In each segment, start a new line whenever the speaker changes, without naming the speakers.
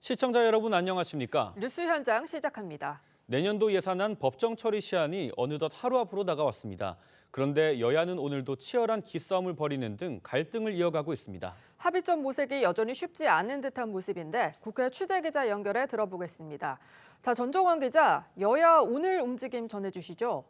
시청자 여러분 안녕하십니까?
뉴스 현장 시작합니다.
내년도 예산안 법정 처리 시한이 어느덧 하루 앞으로 다가왔습니다. 그런데 여야는 오늘도 치열한 기싸움을 벌이는 등 갈등을 이어가고 있습니다.
합의점 모색이 여전히 쉽지 않은 듯한 모습인데 국회 취재기자 연결해 들어보겠습니다. 자, 전종원 기자, 여야 오늘 움직임 전해주시죠.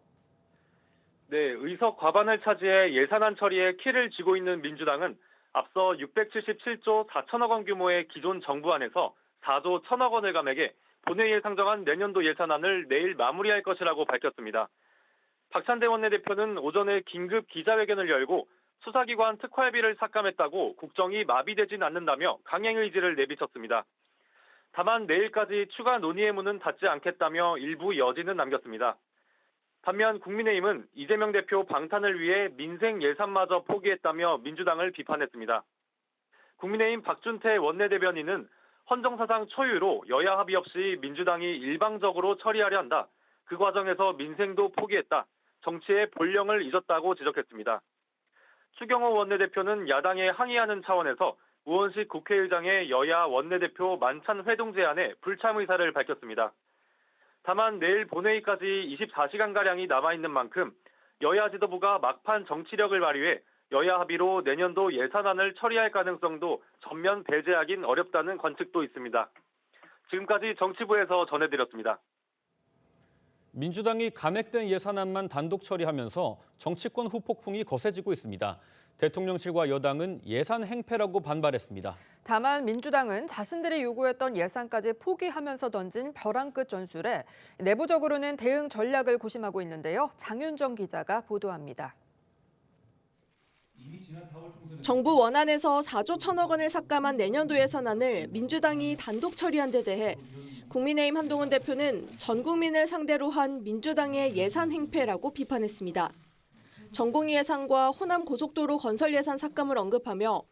네, 의석 과반을 차지해 예산안 처리에 키를 쥐고 있는 민주당은 앞서 677조 4천억 원 규모의 기존 정부안에서 4조 1천억 원을 감액해 본회의에 상정한 내년도 예산안을 내일 마무리할 것이라고 밝혔습니다. 박찬대 원내대표는 오전에 긴급 기자회견을 열고 수사기관 특활비를 삭감했다고 국정이 마비되진 않는다며 강행 의지를 내비쳤습니다. 다만 내일까지 추가 논의의 문은 닫지 않겠다며 일부 여지는 남겼습니다. 반면 국민의힘은 이재명 대표 방탄을 위해 민생 예산마저 포기했다며 민주당을 비판했습니다. 국민의힘 박준태 원내대변인은 헌정사상 초유로 여야 합의 없이 민주당이 일방적으로 처리하려 한다. 그 과정에서 민생도 포기했다. 정치의 본령을 잊었다고 지적했습니다. 추경호 원내대표는 야당에 항의하는 차원에서 우원식 국회의장의 여야 원내대표 만찬 회동 제안에 불참 의사를 밝혔습니다. 다만 내일 본회의까지 24시간가량이 남아있는 만큼 여야 지도부가 막판 정치력을 발휘해 여야 합의로 내년도 예산안을 처리할 가능성도 전면 배제하긴 어렵다는 관측도 있습니다. 지금까지 정치부에서 전해드렸습니다.
민주당이 감액된 예산안만 단독 처리하면서 정치권 후폭풍이 거세지고 있습니다. 대통령실과 여당은 예산 행패라고 반발했습니다.
다만 민주당은 자신들이 요구했던 예산까지 포기하면서 던진 벼랑 끝 전술에 내부적으로는 대응 전략을 고심하고 있는데요. 장윤정 기자가 보도합니다.
정부 원안에서 4조 1천억 원을 삭감한 내년도 예산안을 민주당이 단독 처리한 데 대해 국민의힘 한동훈 대표는 전 국민을 상대로 한 민주당의 예산 행패라고 비판했습니다. 전공의 예산과 호남 고속도로 건설 예산 삭감을 언급하며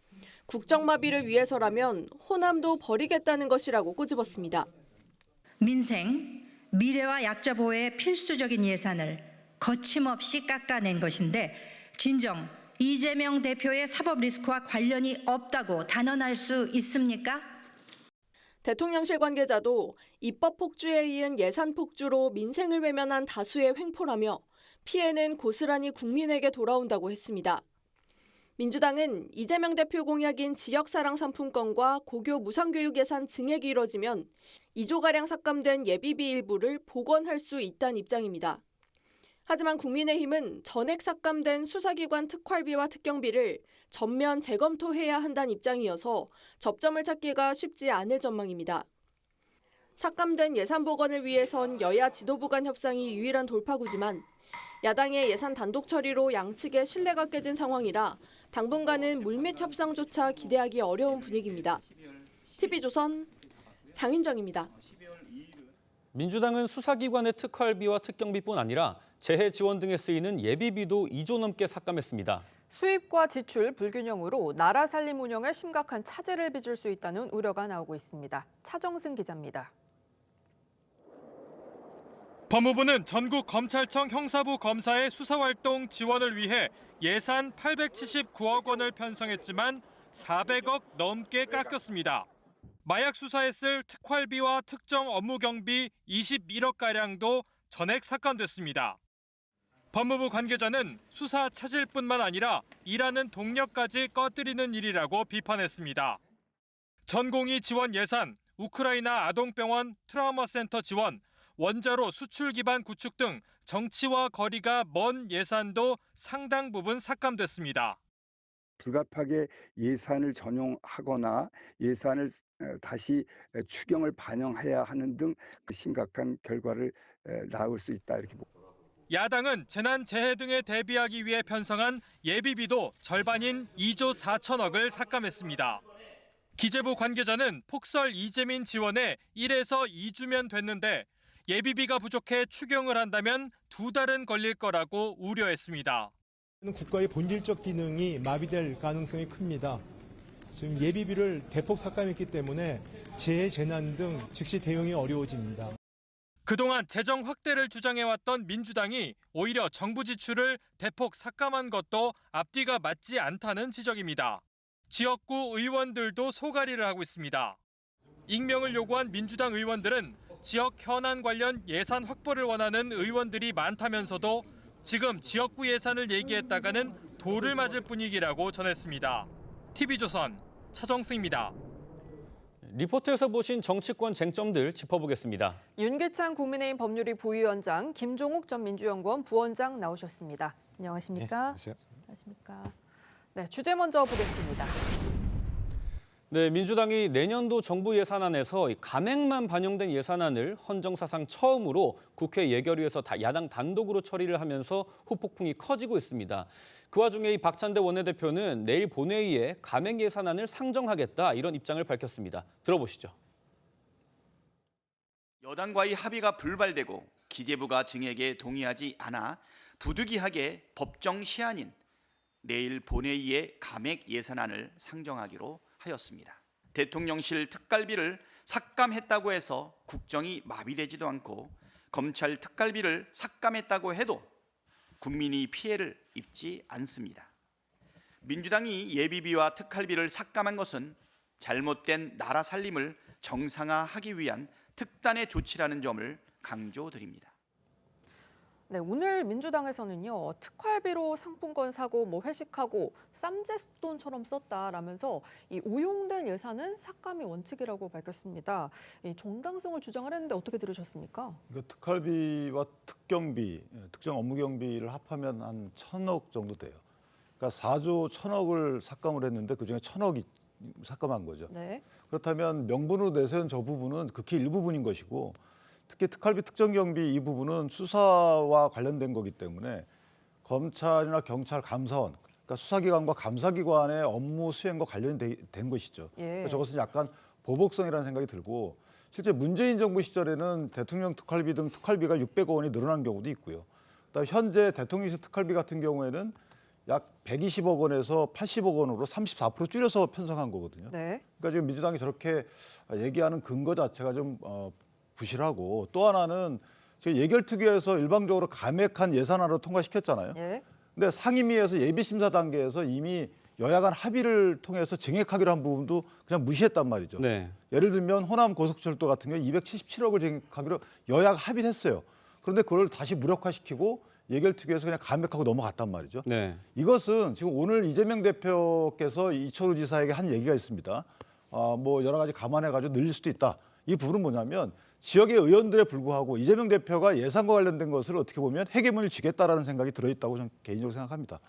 국정마비를 위해서라면 호남도 버리겠다는 것이라고 꼬집었습니다.
민생, 미래와 약자 보호에 필수적인 예산을 거침없이 깎아낸 것인데 진정 이재명 대표의 사법 리스크와 관련이 없다고 단언할 수 있습니까?
대통령실 관계자도 입법 폭주에 이은 예산 폭주로 민생을 외면한 다수의 횡포라며 피해는 고스란히 국민에게 돌아온다고 했습니다. 민주당은 이재명 대표 공약인 지역사랑 상품권과 고교 무상교육 예산 증액이 이뤄지면 2조가량 삭감된 예비비 일부를 복원할 수 있다는 입장입니다. 하지만 국민의힘은 전액 삭감된 수사기관 특활비와 특경비를 전면 재검토해야 한다는 입장이어서 접점을 찾기가 쉽지 않을 전망입니다. 삭감된 예산 복원을 위해선 여야 지도부 간 협상이 유일한 돌파구지만 야당의 예산 단독 처리로 양측의 신뢰가 깨진 상황이라 당분간은 물밑 협상조차 기대하기 어려운 분위기입니다. TV조선 장윤정입니다.
민주당은 수사기관의 특활비와 특경비뿐 아니라 재해 지원 등에 쓰이는 예비비도 2조 넘게 삭감했습니다.
수입과 지출 불균형으로 나라 살림 운영에 심각한 차질을 빚을 수 있다는 우려가 나오고 있습니다. 차정승 기자입니다.
법무부는 전국 검찰청 형사부 검사의 수사활동 지원을 위해 예산 879억 원을 편성했지만 400억 넘게 깎였습니다. 마약 수사에 쓸 특활비와 특정 업무 경비 21억가량도 전액 삭감됐습니다. 법무부 관계자는 수사 차질뿐만 아니라 일하는 동력까지 꺼뜨리는 일이라고 비판했습니다. 전공의 지원 예산, 우크라이나 아동병원 트라우마 센터 지원, 원자로 수출 기반 구축 등 정치와 거리가 먼 예산도 상당 부분 삭감됐습니다.
불가피하게 예산을 전용하거나 예산을 다시 추경을 반영해야 하는 등 심각한 결과를 낳을 수 있다 이렇게 봅니다.
야당은 재난 재해 등에 대비하기 위해 편성한 예비비도 절반인 2조 4천억을 삭감했습니다. 기재부 관계자는 폭설 이재민 지원에 1에서 2주면 됐는데 예비비가 부족해 추경을 한다면 2달은 걸릴 거라고 우려했습니다.
국가의 본질적 기능이 마비될 가능성이 큽니다. 지금 예비비를 대폭 삭감했기 때문에 재해, 재난 등 즉시 대응이 어려워집니다.
그동안 재정 확대를 주장해왔던 민주당이 오히려 정부 지출을 대폭 삭감한 것도 앞뒤가 맞지 않다는 지적입니다. 지역구 의원들도 소갈이를 하고 있습니다. 익명을 요구한 민주당 의원들은 지역 현안 관련 예산 확보를 원하는 의원들이 많다면서도 지금 지역구 예산을 얘기했다가는 돌을 맞을 분위기라고 전했습니다. TV조선 차정승입니다.
리포트에서 보신 정치권 쟁점들 짚어보겠습니다.
윤기찬 국민의힘 법률위 부위원장, 김종욱 전 민주연구원 부원장 나오셨습니다. 안녕하십니까?
안녕하세요.
안녕하십니까? 네, 주제 먼저 보겠습니다.
네, 민주당이 내년도 정부 예산안에서 이 감액만 반영된 예산안을 헌정사상 처음으로 국회 예결위에서 야당 단독으로 처리를 하면서 후폭풍이 커지고 있습니다. 그 와중에 이 박찬대 원내대표는 내일 본회의에 감액 예산안을 상정하겠다 이런 입장을 밝혔습니다. 들어보시죠.
여당과의 합의가 불발되고 기재부가 증액에 동의하지 않아 부득이하게 법정 시한인 내일 본회의에 감액 예산안을 상정하기로 하였습니다. 대통령실 특갈비를 삭감했다고 해서 국정이 마비되지도 않고 검찰 특갈비를 삭감했다고 해도 국민이 피해를 입지 않습니다. 민주당이 예비비와 특할비를 삭감한 것은 잘못된 나라 살림을 정상화하기 위한 특단의 조치라는 점을 강조드립니다.
네, 오늘 민주당에서는요, 특활비로 상품권 사고, 회식하고 쌈짓돈처럼 썼다라면서 이 오용된 예산은 삭감이 원칙이라고 밝혔습니다. 이 정당성을 주장을 했는데 어떻게 들으셨습니까?
특활비와 특경비, 특정 업무 경비를 합하면 한 1,000억 정도 돼요. 그러니까 4조 1,000억을 삭감을 했는데 그중에 1,000억이 삭감한 거죠.
네.
그렇다면 명분으로 내세운 저 부분은 극히 일부분인 것이고 특히 특활비 특정경비 이 부분은 수사와 관련된 거기 때문에 검찰이나 경찰, 감사원, 그러니까 수사기관과 감사기관의 업무 수행과 관련이 된 것이죠.
예.
저것은 약간 보복성이라는 생각이 들고 실제 문재인 정부 시절에는 대통령 특활비 등 특활비가 600억 원이 늘어난 경우도 있고요. 그다음에 현재 대통령실 특활비 같은 경우에는 약 120억 원에서 80억 원으로 34% 줄여서 편성한 거거든요.
네.
그러니까 지금 민주당이 저렇게 얘기하는 근거 자체가 좀 부실하고 또 하나는 지금 예결특위에서 일방적으로 감액한 예산안으로 통과시켰잖아요.
예.
근데 상임위에서 예비심사 단계에서 이미 여야 간 합의를 통해서 증액하기로 한 부분도 그냥 무시했단 말이죠.
네.
예를 들면 호남 고속철도 같은 경우 277억을 증액하기로 여야가 합의를 했어요. 그런데 그걸 다시 무력화시키고 예결특위에서 그냥 감액하고 넘어갔단 말이죠.
네.
이것은 지금 오늘 이재명 대표께서 이철우 지사에게 한 얘기가 있습니다. 뭐 여러 가지 감안해가지고 늘릴 수도 있다. 이 부분은 뭐냐면 지역의 의원들에 불구하고 이재명 대표가 예산과 관련된 것을 어떻게 보면 해계문을 쥐겠다라는 생각이 들어있다고 저는 개인적으로 생각합니다.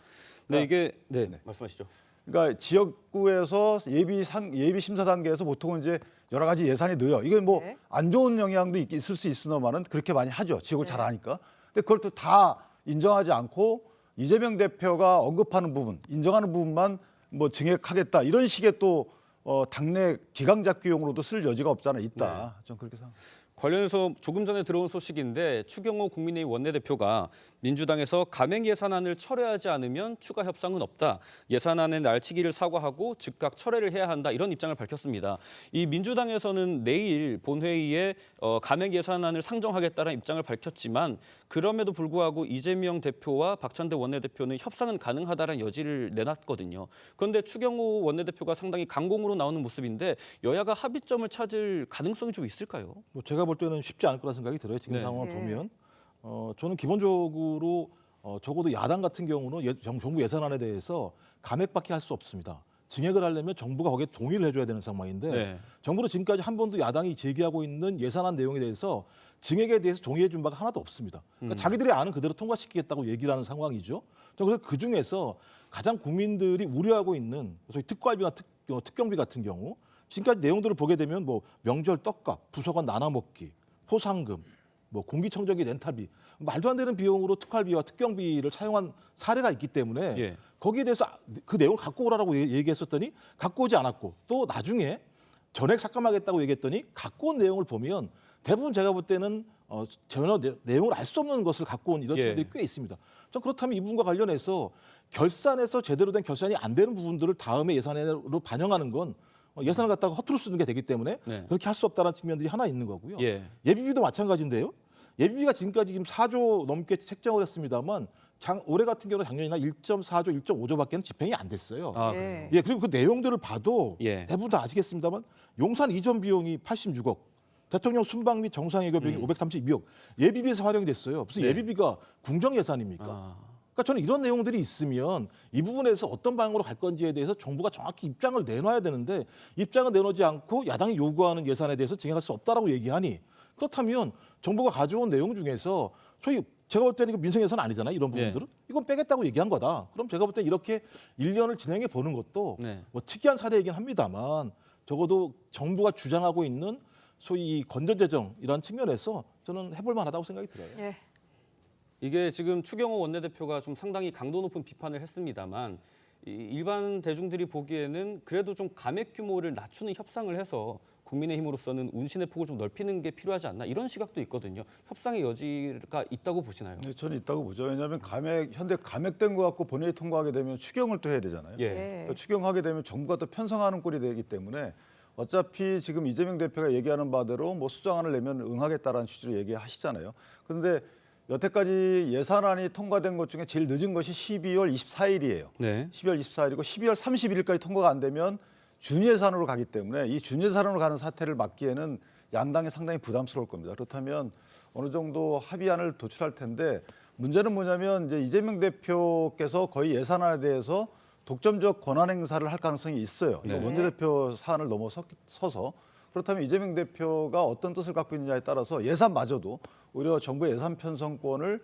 네, 이게
네.
말씀하시죠.
그러니까 지역구에서 예비 심사 단계에서 보통은 이제 여러 가지 예산이 넣어요. 이게 뭐 안 좋은 영향도 있을 수 있으나마는 그렇게 많이 하죠. 지역을 잘 아니까. 근데 그걸 또 다 인정하지 않고 이재명 대표가 언급하는 부분, 인정하는 부분만 뭐 증액하겠다 이런 식의 또 당내 기강잡기용으로도 쓸 여지가 없잖아 있다. 전 그렇게 생각합니다.
관련해서 조금 전에 들어온 소식인데 추경호 국민의힘 원내대표가 민주당에서 감액 예산안을 철회하지 않으면 추가 협상은 없다. 예산안의 날치기를 사과하고 즉각 철회를 해야 한다. 이런 입장을 밝혔습니다. 이 민주당에서는 내일 본회의에 감액 예산안을 상정하겠다는 입장을 밝혔지만 그럼에도 불구하고 이재명 대표와 박찬대 원내대표는 협상은 가능하다는 여지를 내놨거든요. 그런데 추경호 원내대표가 상당히 강공으로 나오는 모습인데 여야가 합의점을 찾을 가능성이 좀 있을까요?
뭐 제가 볼 때는 쉽지 않을 거라 생각이 들어요. 지금 상황을 보면 저는 기본적으로 적어도 야당 같은 경우는 정부 예산안에 대해서 감액밖에 할 수 없습니다. 증액을 하려면 정부가 거기에 동의를 해줘야 되는 상황인데 정부는 지금까지 한 번도 야당이 제기하고 있는 예산안 내용에 대해서 증액에 대해서 동의해 준 바가 하나도 없습니다. 그러니까 자기들이 아는 그대로 통과시키겠다고 얘기를 하는 상황이죠. 그래서 그중에서 가장 국민들이 우려하고 있는 소위 특활비나 특경비 같은 경우 지금까지 내용들을 보게 되면 뭐 명절 떡값, 부서관 나눠먹기, 포상금, 뭐 공기청정기 렌탈비 말도 안 되는 비용으로 특활비와 특경비를 사용한 사례가 있기 때문에 거기에 대해서 그 내용을 갖고 오라고 얘기했었더니 갖고 오지 않았고 또 나중에 전액 삭감하겠다고 얘기했더니 갖고 온 내용을 보면 대부분 제가 볼 때는 전혀 내용을 알 수 없는 것을 갖고 온 이런 친구들이 꽤 있습니다. 전 그렇다면 이 부분과 관련해서 결산에서 제대로 된 결산이 안 되는 부분들을 다음에 예산으로 반영하는 건 예산을 갖다가 허투루 쓰는 게 되기 때문에 그렇게 할 수 없다는 측면들이 하나 있는 거고요. 예비비도 마찬가지인데요. 예비비가 지금까지 지금 4조 넘게 책정을 했습니다만 올해 같은 경우는 작년이나 1.4조, 1.5조밖에는 집행이 안 됐어요.
아,
네.
그래요?
예, 그리고 그 내용들을 봐도
예.
대부분 다 아시겠습니다만 용산 이전 비용이 86억, 대통령 순방 및 정상회교 비용이 532억, 예비비에서 활용이 됐어요. 무슨
네.
예비비가 궁정 예산입니까?
아.
그러니까 저는 이런 내용들이 있으면 이 부분에서 어떤 방향으로 갈 건지에 대해서 정부가 정확히 입장을 내놔야 되는데 입장을 내놓지 않고 야당이 요구하는 예산에 대해서 증액할 수 없다라고 얘기하니 그렇다면 정부가 가져온 내용 중에서 소위 제가 볼 때는 이거 민생 예산 아니잖아요. 이런 부분들은. 이건 빼겠다고 얘기한 거다. 그럼 제가 볼 때 이렇게 1년을 진행해 보는 것도
네.
뭐 특이한 사례이긴 합니다만 적어도 정부가 주장하고 있는 소위 이 건전재정이라는 측면에서 저는 해볼 만하다고 생각이 들어요.
예.
이게 지금 추경호 원내대표가 좀 상당히 강도 높은 비판을 했습니다만 일반 대중들이 보기에는 그래도 좀 감액 규모를 낮추는 협상을 해서 국민의힘으로서는 운신의 폭을 좀 넓히는 게 필요하지 않나 이런 시각도 있거든요. 협상의 여지가 있다고 보시나요?
네, 저는 있다고 보죠. 왜냐하면 현대 감액된 거 갖고 본회의 통과하게 되면 추경을 또 해야 되잖아요.
예.
그러니까 추경하게 되면 정부가 또 편성하는 꼴이 되기 때문에 어차피 지금 이재명 대표가 얘기하는 바대로 뭐 수정안을 내면 응하겠다라는 취지로 얘기하시잖아요. 그런데 여태까지 예산안이 통과된 것 중에 제일 늦은 것이 12월 24일이에요.
네.
12월 24일이고 12월 31일까지 통과가 안 되면 준예산으로 가기 때문에 이 준예산으로 가는 사태를 막기에는 양당이 상당히 부담스러울 겁니다. 그렇다면 어느 정도 합의안을 도출할 텐데 문제는 뭐냐면 이제 이재명 대표께서 거의 예산안에 대해서 독점적 권한 행사를 할 가능성이 있어요.
네.
원내대표 사안을 넘어서서 그렇다면 이재명 대표가 어떤 뜻을 갖고 있느냐에 따라서 예산마저도 오히려 정부 예산 편성권을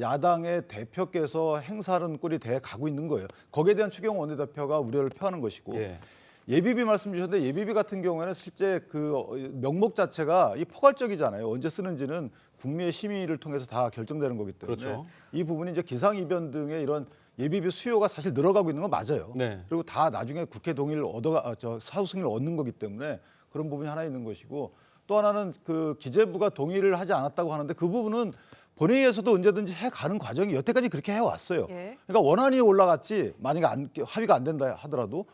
야당의 대표께서 행사하는 꼴이 돼 가고 있는 거예요. 거기에 대한 추경호 원내대표가 우려를 표하는 것이고
예.
예비비 말씀 주셨는데 예비비 같은 경우에는 실제 그 명목 자체가 이 포괄적이잖아요. 언제 쓰는지는 국민의 심의를 통해서 다 결정되는 거기 때문에
그렇죠.
이 부분이 이제 기상이변 등의 이런 예비비 수요가 사실 늘어가고 있는 건 맞아요.
네.
그리고 다 나중에 국회 동의를 사후 승인을 얻는 거기 때문에 그런 부분이 하나 있는 것이고 또 하나는 그 기재부가 동의를 하지 않았다고 하는데 그 부분은 본회의에서도 언제든지 해가는 과정이 여태까지 그렇게 해왔어요.
예.
그러니까 원안이 올라갔지 만약에 합의가 안 된다 하더라도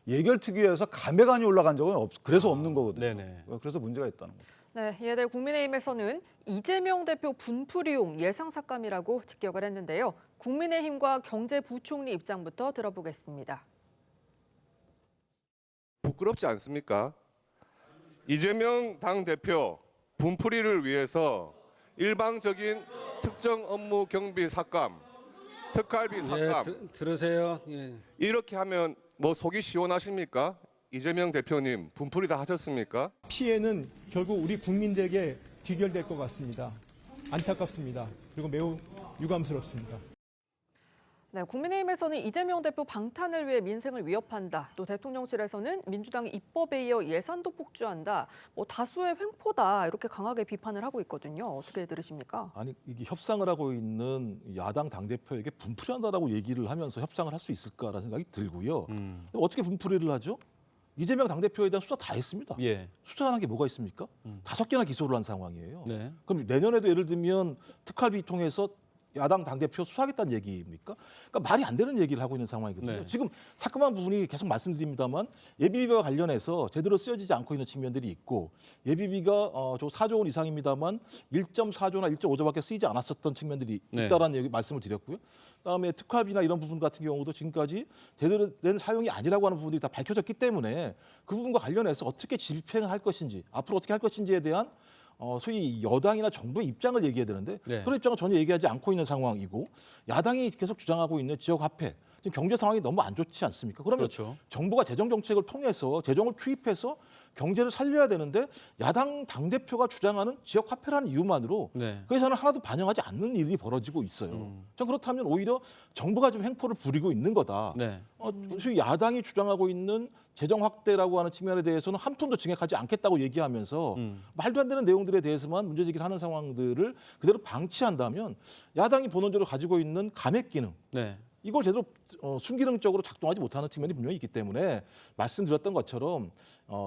예결특위에서 감액안이 올라간 적은 그래서 없는 거거든요.
네네.
그래서 문제가 있다는 거죠.
네, 이에 대해 국민의힘에서는 이재명 대표 분풀이용 예상 삭감이라고 직격을 했는데요. 국민의힘과 경제부총리 입장부터 들어보겠습니다.
부끄럽지 않습니까? 이재명 당대표 분풀이를 위해서 일방적인 특정 업무 경비 삭감, 특활비 삭감
들으세요. 예.
이렇게 하면 뭐 속이 시원하십니까? 이재명 대표님 분풀이 다 하셨습니까?
피해는 결국 우리 국민들에게 귀결될 것 같습니다. 안타깝습니다. 그리고 매우 유감스럽습니다.
네, 국민의힘에서는 이재명 대표 방탄을 위해 민생을 위협한다. 또 대통령실에서는 민주당이 입법에 이어 예산도 폭주한다. 뭐 다수의 횡포다. 이렇게 강하게 비판을 하고 있거든요. 어떻게 들으십니까?
아니 이게 협상을 하고 있는 야당 당대표에게 분풀이한다라고 얘기를 하면서 협상을 할 수 있을까라는 생각이 들고요. 어떻게 분풀이를 하죠? 이재명 당대표에 대한 수사 다 했습니다.
예.
수사하는 게 뭐가 있습니까? 5개나 기소를 한 상황이에요.
네.
그럼 내년에도 예를 들면 특활비 통해서 야당 당대표 수사하겠다는 얘기입니까? 그러니까 말이 안 되는 얘기를 하고 있는 상황이거든요.
네.
지금 사건한 부분이 계속 말씀드립니다만 예비비와 관련해서 제대로 쓰여지지 않고 있는 측면들이 있고 예비비가 저 4조 원 이상입니다만 1.4조나 1.5조밖에 쓰이지 않았었던 측면들이
네.
있다라는 얘기 말씀을 드렸고요. 그다음에 특활비나 이런 부분 같은 경우도 지금까지 제대로 된 사용이 아니라고 하는 부분들이 다 밝혀졌기 때문에 그 부분과 관련해서 어떻게 집행을 할 것인지 앞으로 어떻게 할 것인지에 대한 소위 여당이나 정부의 입장을 얘기해야 되는데
네.
그런 입장을 전혀 얘기하지 않고 있는 상황이고 야당이 계속 주장하고 있는 지역 화폐 지금 경제 상황이 너무 안 좋지 않습니까? 그러면
그렇죠.
정부가 재정 정책을 통해서 재정을 투입해서 경제를 살려야 되는데 야당 당대표가 주장하는 지역 화폐라는 이유만으로
네.
그 예산을 하나도 반영하지 않는 일이 벌어지고 있어요. 전 그렇다면 오히려 정부가 좀 횡포를 부리고 있는 거다.
네.
소위 야당이 주장하고 있는 재정 확대라고 하는 측면에 대해서는 한 푼도 증액하지 않겠다고 얘기하면서 말도 안 되는 내용들에 대해서만 문제제기를 하는 상황들을 그대로 방치한다면 야당이 본원적으로 가지고 있는 감액 기능
네.
이걸 제대로 순기능적으로 작동하지 못하는 측면이 분명히 있기 때문에 말씀드렸던 것처럼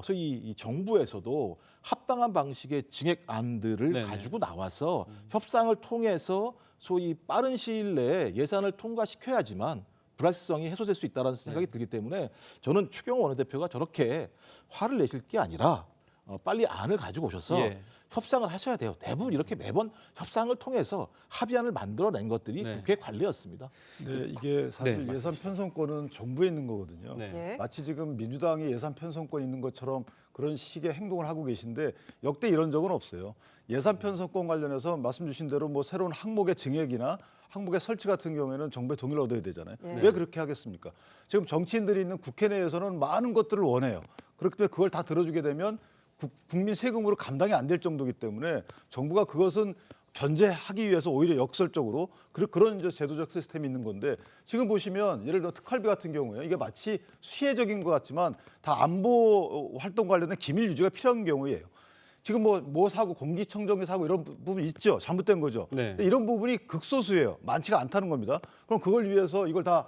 소위 이 정부에서도 합당한 방식의 증액안들을
네네.
가지고 나와서 협상을 통해서 소위 빠른 시일 내에 예산을 통과시켜야지만 불확실성이 해소될 수 있다는 생각이 들기 때문에 저는 추경호 원내대표가 저렇게 화를 내실 게 아니라 빨리 안을 가지고 오셔서
예.
협상을 하셔야 돼요. 대부분 이렇게 매번 협상을 통해서 합의안을 만들어낸 것들이
네.
국회 관리였습니다.
네, 이게 사실
네,
예산 편성권은 정부에 있는 거거든요.
네.
예.
마치 지금 민주당이 예산 편성권 있는 것처럼 그런 식의 행동을 하고 계신데 역대 이런 적은 없어요. 예산 편성권 관련해서 말씀 주신 대로 뭐 새로운 항목의 증액이나 항목의 설치 같은 경우에는 정부의 동의를 얻어야 되잖아요.
예.
왜 그렇게 하겠습니까? 지금 정치인들이 있는 국회 내에서는 많은 것들을 원해요. 그렇기 때문에 그걸 다 들어주게 되면 국민 세금으로 감당이 안 될 정도이기 때문에 정부가 그것은 견제하기 위해서 오히려 역설적으로 그런 이제 제도적 시스템이 있는 건데 지금 보시면 예를 들어 특활비 같은 경우에 이게 마치 수혜적인 것 같지만 다 안보 활동 관련된 기밀 유지가 필요한 경우예요. 지금 뭐 사고 공기청정기 사고 이런 부분 있죠. 잘못된 거죠.
네.
근데 이런 부분이 극소수예요. 많지가 않다는 겁니다. 그럼 그걸 위해서 이걸 다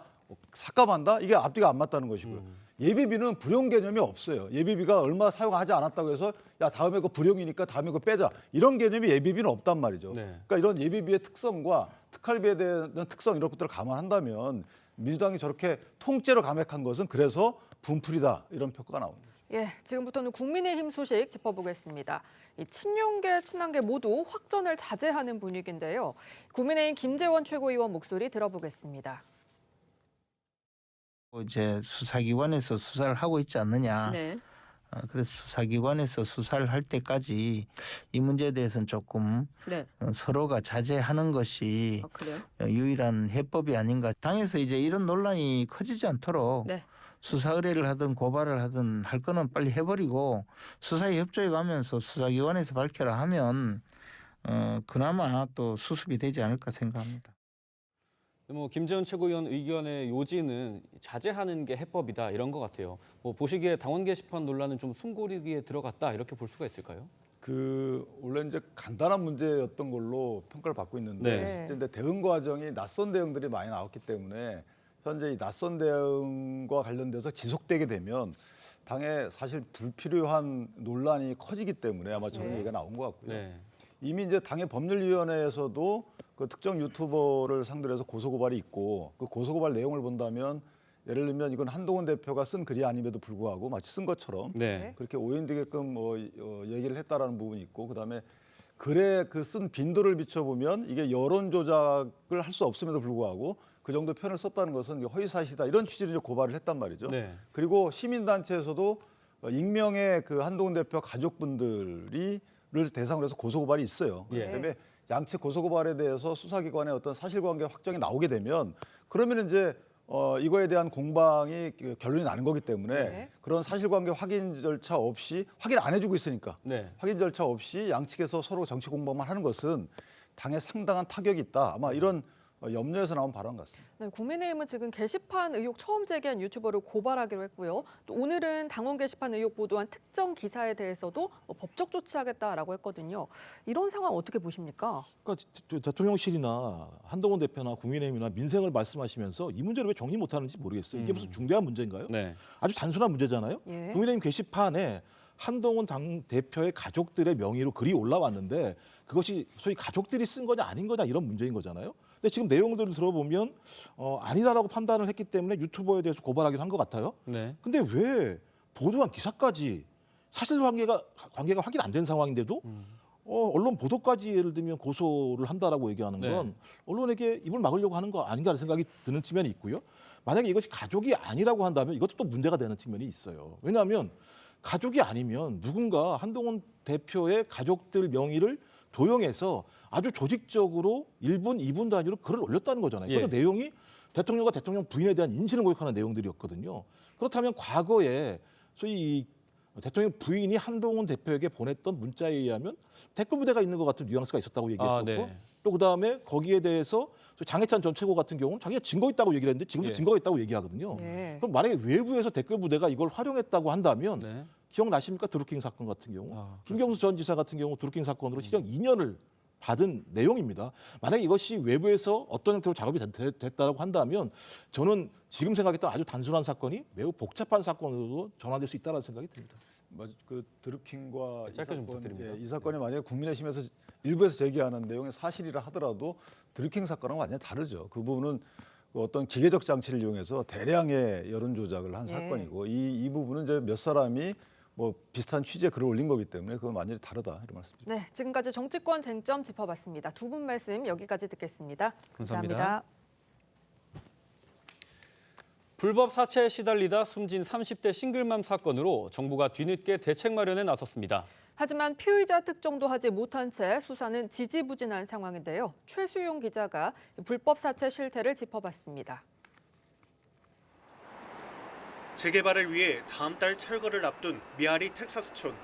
삭감한다? 이게 앞뒤가 안 맞다는 것이고요. 예비비는 불용 개념이 없어요. 예비비가 얼마 사용하지 않았다고 해서 야 다음에 그거 불용이니까 다음에 그거 빼자. 이런 개념이 예비비는 없단 말이죠.
네.
그러니까 이런 예비비의 특성과 특활비에 대한 특성 이런 것들을 감안한다면 민주당이 저렇게 통째로 감액한 것은 그래서 분풀이다 이런 평가가 나옵니다.
예, 지금부터는 국민의힘 소식 짚어보겠습니다. 이 친윤계, 친한계 모두 확전을 자제하는 분위기인데요. 국민의힘 김재원 최고위원 목소리 들어보겠습니다.
이제 수사기관에서 수사를 하고 있지 않느냐.
네.
그래서 수사기관에서 수사를 할 때까지 이 문제에 대해서는 조금
네.
서로가 자제하는 것이
그래요?
유일한 해법이 아닌가. 당에서 이제 이런 논란이 커지지 않도록
네.
수사 의뢰를 하든 고발을 하든 할 거는 빨리 해버리고 수사에 협조해 가면서 수사기관에서 밝혀라 하면 그나마 또 수습이 되지 않을까 생각합니다.
뭐 김재원 최고위원 의견의 요지는 자제하는 게 해법이다 이런 것 같아요. 뭐 보시기에 당원 게시판 논란은 좀 숨고르기에 들어갔다 이렇게 볼 수가 있을까요?
원래 이제 간단한 문제였던 걸로 평가를 받고 있는데
네.
근데 대응 과정이 낯선 대응들이 많이 나왔기 때문에 현재 이 낯선 대응과 관련돼서 지속되게 되면 당에 사실 불필요한 논란이 커지기 때문에 아마 저런
네.
얘기가 나온 것 같고요.
네.
이미 이제 당의 법률위원회에서도 그 특정 유튜버를 상대로 해서 고소고발이 있고 그 고소고발 내용을 본다면 예를 들면 이건 한동훈 대표가 쓴 글이 아님에도 불구하고 마치 쓴 것처럼
네.
그렇게 오인되게끔 얘기를 했다라는 부분이 있고 그다음에 글에 그 쓴 빈도를 비춰보면 이게 여론 조작을 할 수 없음에도 불구하고 그 정도 표현을 썼다는 것은 허위사실이다 이런 취지로 이제 고발을 했단 말이죠.
네.
그리고 시민단체에서도 익명의 그 한동훈 대표 가족분들을 대상으로 해서 고소고발이 있어요.
예.
그렇기 때문에 양측 고소고발에 대해서 수사기관의 어떤 사실관계 확정이 나오게 되면 그러면 이제 이거에 대한 공방이 결론이 나는 거기 때문에
네.
그런 사실관계 확인 절차 없이 확인 안 해주고 있으니까
네.
확인 절차 없이 양측에서 서로 정치 공방만 하는 것은 당에 상당한 타격이 있다. 아마 이런 염려에서 나온 발언 같습니다.
네, 국민의힘은 지금 게시판 의혹 처음 제기한 유튜버를 고발하기로 했고요. 또 오늘은 당원 게시판 의혹 보도한 특정 기사에 대해서도 법적 조치하겠다라고 했거든요. 이런 상황 어떻게 보십니까?
그러니까 대통령실이나 한동훈 대표나 국민의힘이나 민생을 말씀하시면서 이 문제를 왜 정리 못하는지 모르겠어요. 이게 무슨 중대한 문제인가요?
네.
아주 단순한 문제잖아요.
예.
국민의힘 게시판에 한동훈 당 대표의 가족들의 명의로 글이 올라왔는데 그것이 소위 가족들이 쓴 거냐 아닌 거냐 이런 문제인 거잖아요. 근데 지금 내용들을 들어보면 아니다라고 판단을 했기 때문에 유튜버에 대해서 고발하기로 한 것 같아요.
네.
근데 왜 보도한 기사까지 사실관계가 확인 안 된 상황인데도 언론 보도까지 예를 들면 고소를 한다라고 얘기하는 건
네.
언론에게 입을 막으려고 하는 거 아닌가라는 생각이 드는 측면이 있고요. 만약에 이것이 가족이 아니라고 한다면 이것도 또 문제가 되는 측면이 있어요. 왜냐하면 가족이 아니면 누군가 한동훈 대표의 가족들 명의를 도용해서 아주 조직적으로 1분, 2분 단위로 글을 올렸다는 거잖아요.
예.
그 내용이 대통령과 대통령 부인에 대한 인신을 고백하는 내용들이었거든요. 그렇다면 과거에 소위 이 대통령 부인이 한동훈 대표에게 보냈던 문자에 의하면 댓글 부대가 있는 것 같은 뉘앙스가 있었다고 얘기했었고
네.
또 그다음에 거기에 대해서 장해찬 전 최고 같은 경우는 자기가 증거 있다고 얘기를 했는데 지금도
예.
증거가 있다고 얘기하거든요.
예.
그럼 만약에 외부에서 댓글 부대가 이걸 활용했다고 한다면
네.
기억나십니까? 드루킹 사건 같은 경우.
아,
김경수 전 지사 같은 경우 드루킹 사건으로 실형 2년을 받은 내용입니다. 만약에 이것이 외부에서 어떤 형태로 작업이 됐다고 한다면 저는 지금 생각했던 아주 단순한 사건이 매우 복잡한 사건으로 전환될 수 있다는 생각이 듭니다.
그 드루킹과
짧게 좀 부탁드립니다.
이 사건이 만약에 국민의힘에서 일부에서 제기하는 내용의 사실이라 하더라도 드루킹 사건은 완전히 다르죠. 그 부분은 어떤 기계적 장치를 이용해서 대량의 여론 조작을 한
예.
사건이고 이 부분은 이제 몇 사람이 뭐 비슷한 취지의 글을 올린 거기 때문에 그건 완전히 다르다 이런 말씀드립니다.
네, 지금까지 정치권 쟁점 짚어봤습니다. 두 분 말씀 여기까지 듣겠습니다. 감사합니다.
불법 사채에 시달리다 숨진 30대 싱글맘 사건으로 정부가 뒤늦게 대책 마련에 나섰습니다.
하지만 피의자 특정도 하지 못한 채 수사는 지지부진한 상황인데요. 최수용 기자가 불법 사채 실태를 짚어봤습니다.
재개발을 위해 다음 달 철거를 앞둔 미아리 텍사스촌.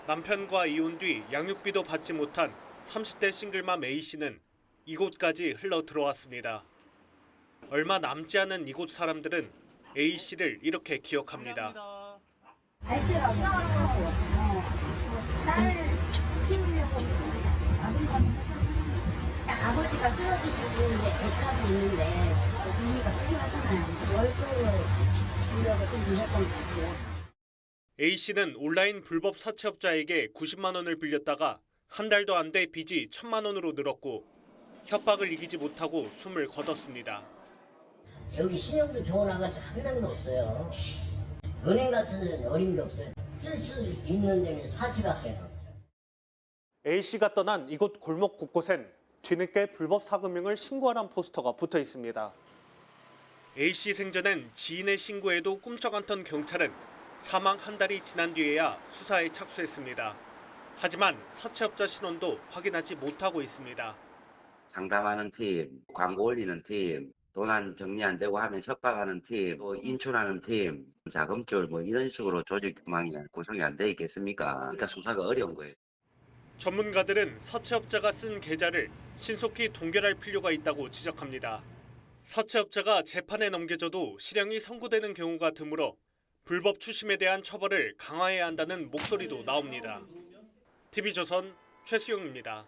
남편과 이혼 뒤 양육비도 받지 못한 30대 싱글맘 A씨는 이곳까지 흘러 들어왔습니다. 얼마 남지 않은 이곳 사람들은 A씨를 이렇게 기억합니다.
딸을 키우려고 아버지가 쓰러지시고 이제 애까지 있는데 돈이가 필요하잖아요. 월급을 주려고 좀 늦었던 것 같아요.
A씨는 온라인 불법 사채업자에게 90만 원을 빌렸다가 한 달도 안 돼 빚이 1,000만 원으로 늘었고 협박을 이기지 못하고 숨을 거뒀습니다.
여기 신용도 좋은 아가씨 한 명도 없어요. 은행 같은 데는 어림도 없어요. 쓸 수 있는 데는 사치밖에 없어요.
A씨가 떠난 이곳 골목 곳곳엔 뒤늦게 불법 사금융을 신고하란 포스터가 붙어 있습니다. A씨 생전엔 지인의 신고에도 꿈쩍 않던 경찰은 사망 한 달이 지난 뒤에야 수사에 착수했습니다. 하지만 사채업자 신원도 확인하지 못하고 있습니다.
상담하는 팀, 광고 올리는 팀, 돈 정리 안 되고 하면 협박하는 팀, 또 인출하는 팀, 자금줄 뭐 이런 식으로 조직망이 구성이 안 돼 있겠습니까? 그러니까 수사가 어려운 거예요.
전문가들은 사채업자가 쓴 계좌를 신속히 동결할 필요가 있다고 지적합니다. 사채업자가 재판에 넘겨져도 실형이 선고되는 경우가 드물어 불법 추심에 대한 처벌을 강화해야 한다는 목소리도 나옵니다. TV조선 최수용입니다.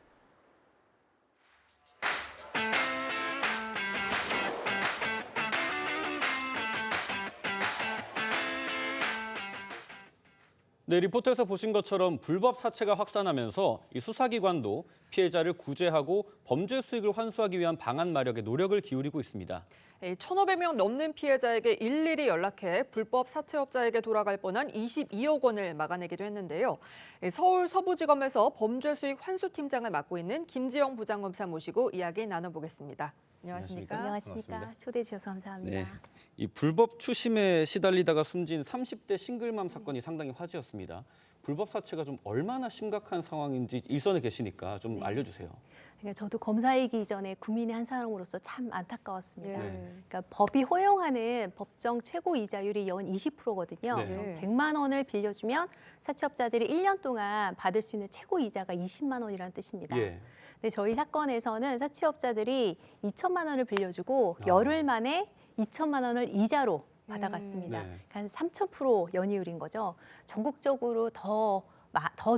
네, 리포트에서 보신 것처럼 불법 사채가 확산하면서 이 수사기관도 피해자를 구제하고 범죄 수익을 환수하기 위한 방안 마련에 노력을 기울이고 있습니다.
1,500명 넘는 피해자에게 일일이 연락해 불법 사채업자에게 돌아갈 뻔한 22억 원을 막아내기도 했는데요. 서울 서부지검에서 범죄 수익 환수팀장을 맡고 있는 김지영 부장검사 모시고 이야기 나눠보겠습니다. 안녕하십니까?
안녕하십니까? 초대해 주셔서 감사합니다.
네, 이 불법 추심에 시달리다가 숨진 30대 싱글맘 사건이 상당히 화제였습니다. 불법 사채가 좀 얼마나 심각한 상황인지 일선에 계시니까 좀 알려주세요.
그러니까 저도 검사이기 전에 국민의 한 사람으로서 참 안타까웠습니다.
네.
그러니까 법이 허용하는 법정 최고 이자율이 연 20%거든요.
네.
100만 원을 빌려주면 사채업자들이 1년 동안 받을 수 있는 최고 이자가 20만 원이라는 뜻입니다.
예.
근데 저희 사건에서는 사채업자들이 2천만 원을 빌려주고 열흘 만에 2천만 원을 이자로 받아갔습니다.
네.
한 3,000% 연이율인 거죠. 전국적으로 더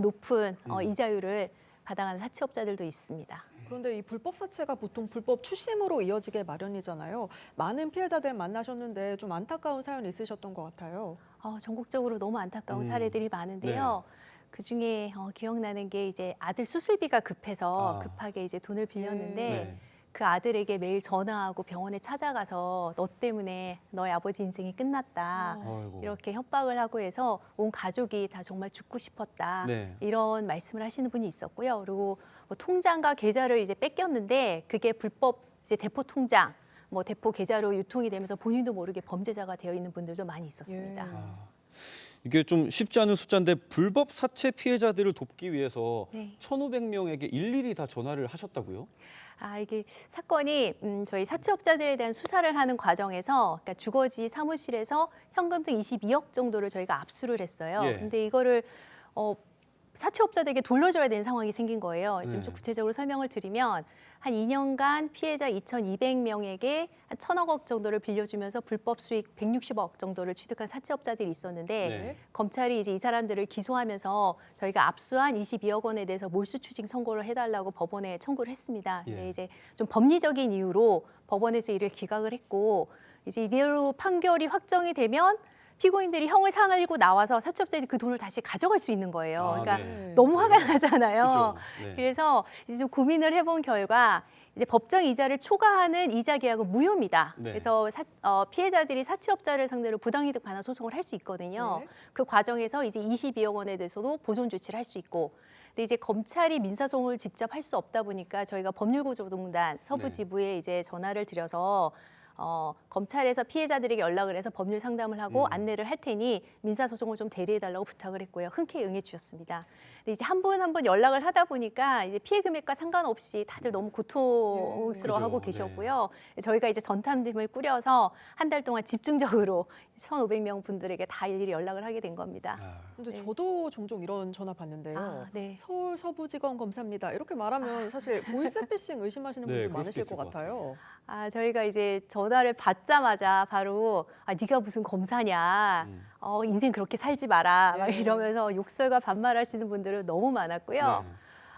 높은 이자율을 받아가는 사채업자들도 있습니다.
그런데 이 불법 사채가 보통 불법 추심으로 이어지게 마련이잖아요. 많은 피해자들 만나셨는데 좀 안타까운 사연이 있으셨던 것 같아요.
전국적으로 너무 안타까운 사례들이 많은데요. 그중에 기억나는 게 이제 아들 수술비가 급해서 급하게 이제 돈을 빌렸는데 그 아들에게 매일 전화하고 병원에 찾아가서 너 때문에 너의 아버지 인생이 끝났다. 이렇게 협박을 하고 해서 온 가족이 다 정말 죽고 싶었다. 이런 말씀을 하시는 분이 있었고요. 그리고 뭐 통장과 계좌를 이제 뺏겼는데 그게 불법 이제 대포 통장, 뭐 대포 계좌로 유통이 되면서 본인도 모르게 범죄자가 되어 있는 분들도 많이 있었습니다.
이게 좀 쉽지 않은 숫자인데 불법 사채 피해자들을 돕기 위해서
네.
1,500명에게 일일이 다 전화를 하셨다고요?
이게 사건이 저희 사채업자들에 대한 수사를 하는 과정에서 그러니까 주거지 사무실에서 현금 등 22억 정도를 저희가 압수를 했어요. 근데 이거를 사채업자들에게 돌려줘야 되는 상황이 생긴 거예요. 좀 구체적으로 설명을 드리면 한 2년간 피해자 2,200명에게 한 1,000억 원 정도를 빌려주면서 불법 수익 160억 정도를 취득한 사채업자들이 있었는데 검찰이 이제 이 사람들을 기소하면서 저희가 압수한 22억 원에 대해서 몰수 추징 선고를 해달라고 법원에 청구를 했습니다. 근데 이제 좀 법리적인 이유로 법원에서 이를 기각을 했고 이제 이대로 판결이 확정이 되면 피고인들이 형을 살고 나와서 사채업자들이 그 돈을 다시 가져갈 수 있는 거예요. 그러니까
네.
너무 화가 나잖아요.
그죠. 네.
그래서 이제 좀 고민을 해본 결과 이제 법정 이자를 초과하는 이자 계약은 무효입니다.
네.
그래서 피해자들이 사채업자를 상대로 부당이득 반환 소송을 할 수 있거든요.
네.
그 과정에서 이제 22억 원에 대해서도 보존 조치를 할 수 있고, 근데 이제 검찰이 민사소송을 직접 할 수 없다 보니까 저희가 법률구조동단 서부지부에 이제 전화를 드려서 검찰에서 피해자들에게 연락을 해서 법률 상담을 하고 안내를 할 테니 민사소송을 좀 대리해달라고 부탁을 했고요. 흔쾌히 응해주셨습니다. 근데 이제 한 분 한 분 연락을 하다 보니까 이제 피해 금액과 상관없이 다들 너무 고통스러워하고
그죠.
계셨고요. 저희가 이제 전담팀을 꾸려서 한 달 동안 집중적으로 1,500명 분들에게 다 일일이 연락을 하게 된 겁니다.
근데
네.
저도 종종 이런 전화 받는데요.
아, 네.
서울 서부지검 검사입니다. 이렇게 말하면 사실 보이스피싱 의심하시는
네,
분들
그럴 수도
많으실
있을
것
것
같아요.
저희가 이제 전화를 받자마자 바로 네가 무슨 검사냐, 인생 그렇게 살지 마라, 막
네.
이러면서 욕설과 반말하시는 분들은 너무 많았고요.
네.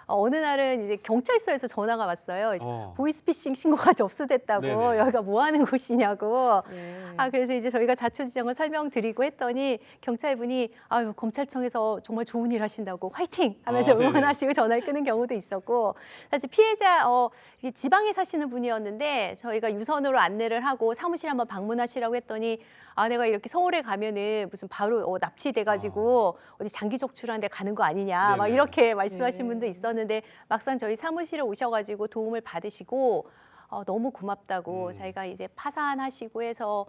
어느 날은 이제 경찰서에서 전화가 왔어요. 이제
어.
보이스피싱 신고가 접수됐다고,
네네.
여기가 뭐 하는 곳이냐고.
네.
그래서 이제 저희가 자초지종을 설명드리고 했더니 경찰분이 아유, 검찰청에서 정말 좋은 일 하신다고 화이팅 하면서
네네.
응원하시고 전화를 끊은 경우도 있었고, 사실 피해자 이게 지방에 사시는 분이었는데 저희가 유선으로 안내를 하고 사무실 한번 방문하시라고 했더니 내가 이렇게 서울에 가면은 무슨 바로 납치돼가지고 어디 장기 적출한 데 가는 거 아니냐 막
네네.
이렇게 말씀하신
네.
분도 있었는데 막상 저희 사무실에 오셔가지고 도움을 받으시고 너무 고맙다고 자기가 이제 파산하시고 해서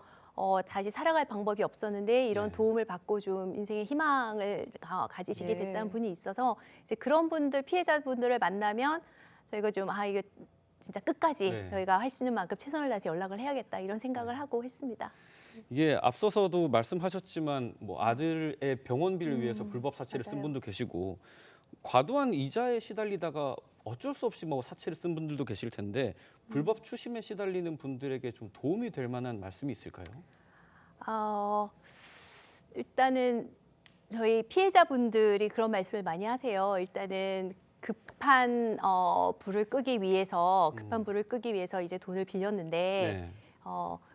다시 살아갈 방법이 없었는데 이런
네.
도움을 받고 좀 인생의 희망을 가지시게
네.
됐다는 분이 있어서 이제 그런 분들 피해자분들을 만나면 저희가 좀 이거 진짜 끝까지
네.
저희가 할 수 있는 만큼 최선을 다해서 연락을 해야겠다 이런 생각을 하고 했습니다.
이게 앞서서도 말씀하셨지만 뭐 아들의 병원비를 위해서 불법 사채를 쓴
맞아요.
분도 계시고 과도한 이자에 시달리다가 어쩔 수 없이 뭐 사채를 쓴 분들도 계실 텐데 불법 추심에 시달리는 분들에게 좀 도움이 될 만한 말씀이 있을까요?
일단은 저희 피해자분들이 그런 말씀을 많이 하세요. 일단은 급한 불을 끄기 위해서 이제 돈을 빌렸는데
네.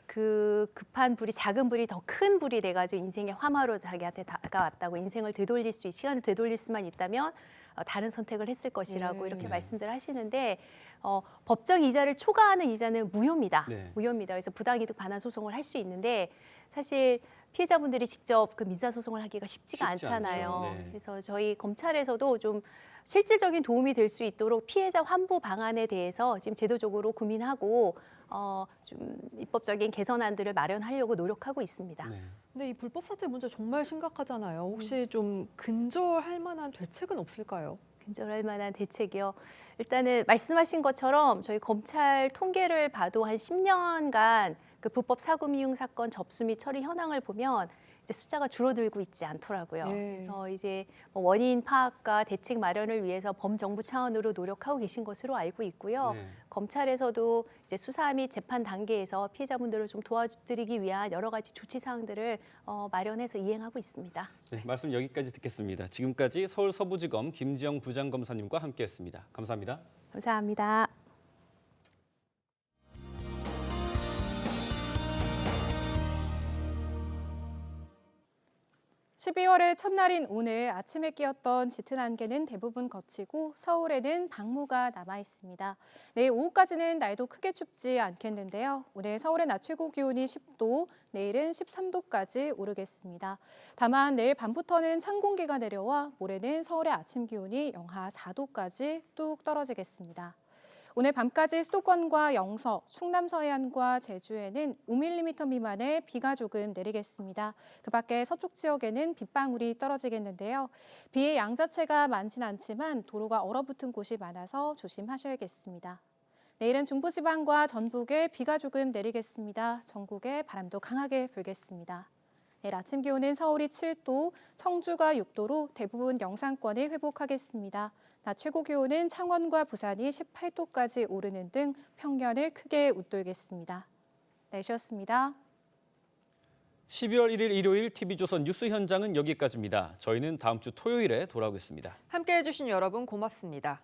그 급한 불이 작은 불이 더 큰 불이 돼가지고 인생의 화마로 자기한테 다가왔다고 인생을 시간을 되돌릴 수만 있다면 다른 선택을 했을 것이라고
네.
이렇게
네.
말씀들 하시는데 법정 이자를 초과하는 이자는 무효입니다.
네.
무효입니다. 그래서 부당이득 반환 소송을 할 수 있는데 사실 피해자분들이 직접 그 민사 소송을 하기가 쉽지가
쉽지
않잖아요.
않죠. 네.
그래서 저희 검찰에서도 좀 실질적인 도움이 될 수 있도록 피해자 환부 방안에 대해서 지금 제도적으로 고민하고 좀 입법적인 개선안들을 마련하려고 노력하고 있습니다.
네.
근데 이 불법 사채 문제 정말 심각하잖아요. 혹시 좀 근절할 만한 대책은 없을까요?
근절할 만한 대책이요. 일단은 말씀하신 것처럼 저희 검찰 통계를 봐도 한 10년간 그 불법 사금융 사건 접수 및 처리 현황을 보면 이제 숫자가 줄어들고 있지 않더라고요.
네.
그래서 이제 뭐 원인 파악과 대책 마련을 위해서 범정부 차원으로 노력하고 계신 것으로 알고 있고요.
네.
검찰에서도 이제 수사 및 재판 단계에서 피해자분들을 좀 도와드리기 위한 여러 가지 조치 사항들을 마련해서 이행하고 있습니다.
네, 말씀 여기까지 듣겠습니다. 지금까지 서울 서부지검 김지영 부장검사님과 함께했습니다. 감사합니다.
감사합니다.
(12월의) 첫날인 오늘 아침에 끼었던 짙은 안개는 대부분 거치고 서울에는 방무가 남아 있습니다. 내일 오후까지는 날도 크게 춥지 않겠는데요. 오늘 서울의 낮 최고 기온이 10도, 내일은 13도까지 오르겠습니다. 다만 내일 밤부터는 찬 공기가 내려와 모레는 서울의 아침 기온이 영하 4도까지 뚝 떨어지겠습니다. 오늘 밤까지 수도권과 영서, 충남 서해안과 제주에는 5mm 미만의 비가 조금 내리겠습니다. 그 밖에 서쪽 지역에는 빗방울이 떨어지겠는데요. 비의 양 자체가 많진 않지만 도로가 얼어붙은 곳이 많아서 조심하셔야겠습니다. 내일은 중부지방과 전북에 비가 조금 내리겠습니다. 전국에 바람도 강하게 불겠습니다. 내일 아침 기온은 서울이 7도, 청주가 6도로 대부분 영상권을 회복하겠습니다. 낮 최고 기온은 창원과 부산이 18도까지 오르는 등 평년을 크게 웃돌겠습니다. 날씨였습니다.
12월 1일 일요일 TV조선 뉴스 현장은 여기까지입니다. 저희는 다음 주 토요일에 돌아오겠습니다.
함께해 주신 여러분 고맙습니다.